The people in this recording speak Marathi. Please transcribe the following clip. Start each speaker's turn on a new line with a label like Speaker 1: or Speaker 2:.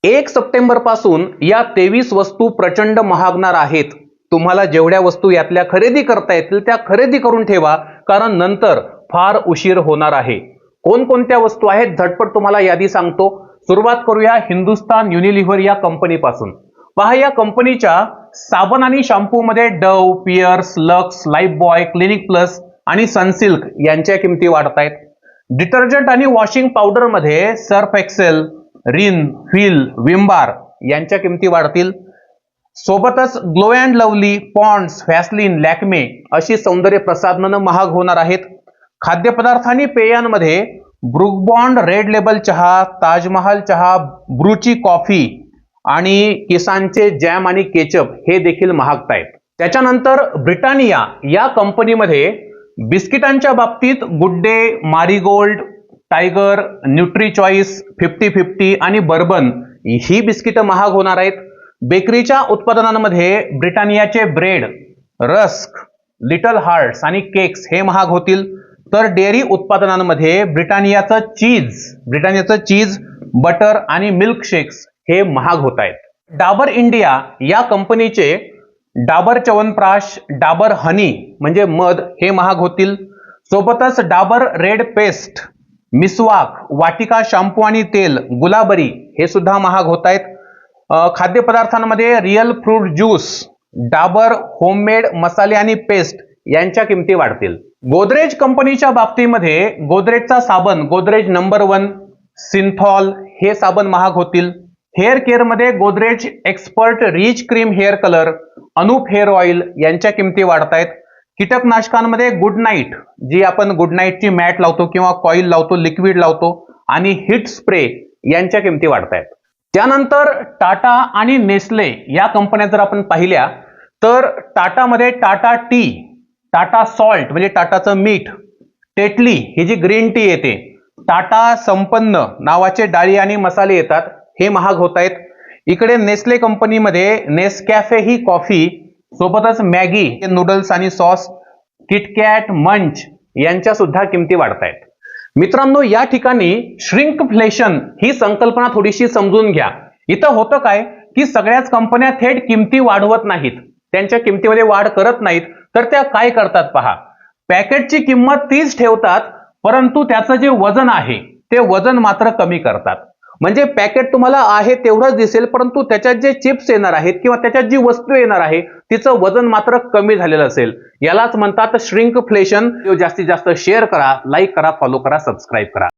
Speaker 1: 1 सप्टेंबर पासून या 23 वस्तू प्रचंड महागणार आहेत। तुम्हाला जेवढ्या वस्तू यातल्या खरेदी करता येतील त्या खरेदी करून ठेवा, कारण नंतर फार उशीर होणार आहे। कोणकोणत्या वस्तू आहेत झटपट तुम्हाला यादी सांगतो। सुरुवात करूया हिंदुस्तान युनिलिव्हर या कंपनीपासून। पहा, या कंपनीच्या साबण आणि शॅम्पू मध्ये Dove, Pears, Lux, Lifebuoy, Clinic Plus आणि सनसिल्क यांच्या किमती वाढत आहेत। डिटर्जंट आणि वॉशिंग पावडर मध्ये Surf Excel, Rin, Wheel, Vim bar यांच्या किमती वाढतील। सोबतच Glow and Lovely, Pond's, Vaseline, Lakme अशी सौंदर्य प्रसाधनं महाग होणार आहेत। खाद्यपदार्थ आणि पेयांमध्ये ब्रुक बॉन्ड रेड लेबल चहा, ताजमहाल चहा, ब्रूची कॉफी आणि किसानचे जॅम आणि केचप हे देखील महागतायत। त्याच्यानंतर ब्रिटानिया या कंपनीमध्ये बिस्किटांच्या बाबतीत good day, marigold, tiger, nutri choice, 50-50 आणि बर्बन ही बिस्किटं महाग होणार आहेत। बेकरीच्या उत्पादनांमध्ये ब्रिटानियाचे ब्रेड, रस्क, लिटल हार्ट्स आणि केक्स हे महाग होतील। तर डेअरी उत्पादनांमध्ये ब्रिटानियाचं चीज, बटर आणि मिल्क शेक्स हे महाग होत आहेत। डाबर इंडिया या कंपनीचे डाबर च्यवनप्राश, डाबर हनी म्हणजे मध हे महाग होतील। सोबतच डाबर रेड पेस्ट, मिसवाक, वाटिका शॅम्पू आणि तेल, गुलाबरी हे सुद्धा महाग होत आहेत। खाद्यपदार्थांमध्ये real fruit juice, Dabur homemade मसाले आणि पेस्ट यांच्या किमती वाढतील। गोदरेज कंपनीच्या बाबतीमध्ये गोदरेजचा साबण गोदरेज नंबर 1, सिंथॉल हे साबण महाग होतील। हेअर केअर मध्ये Godrej expert rich cream hair colour, Anoop hair oil यांच्या किमती वाढत आहेत। कीटकनाशकांमध्ये गुड नाईट, जी आपण गुड नाईटची मॅट लावतो किंवा कॉईल लावतो, लिक्विड लावतो, आणि हिट स्प्रे यांच्या किमती वाढत आहेत। त्यानंतर टाटा आणि नेस्ले या कंपन्या जर आपण पाहिल्या तर टाटामध्ये टाटा टी, टाटा सॉल्ट म्हणजे टाटाचं मीठ, टेटली ही जी ग्रीन टी येते, टाटा संपन्न नावाचे डाळी आणि मसाले येतात, हे महाग होत आहेत। इकडे नेस्ले कंपनीमध्ये नेसकॅफे ही कॉफी, सोबतच मॅगी नूडल्स आणि सॉस, किटकॅट, मंच यांच्या सुद्धा किमती वाढत आहेत। मित्रांनो, या ठिकाणी श्रिंकफ्लेशन ही संकल्पना थोडीशी समजून घ्या। इथं होतं काय की सगळ्याच कंपन्या थेट किमती वाढवत नाहीत, त्यांच्या किमतीमध्ये वाढ करत नाहीत, तर त्या काय करतात पहा, पॅकेटची किंमत तीच ठेवतात, परंतु त्याचं जे वजन आहे ते वजन मात्र कमी करतात। म्हणजे पॅकेट तुम्हाला आहे तेवढंच दिसेल, परंतु त्याच्यात जे चिप्स येणार आहेत किंवा त्याच्यात जी वस्तू येणार आहे तिचं वजन मात्र कमी झालेलं असेल। यालाच म्हणतात श्रिंकफ्लेशन। जास्तीत जास्त शेअर करा, लाईक करा, फॉलो करा, सबस्क्राईब करा।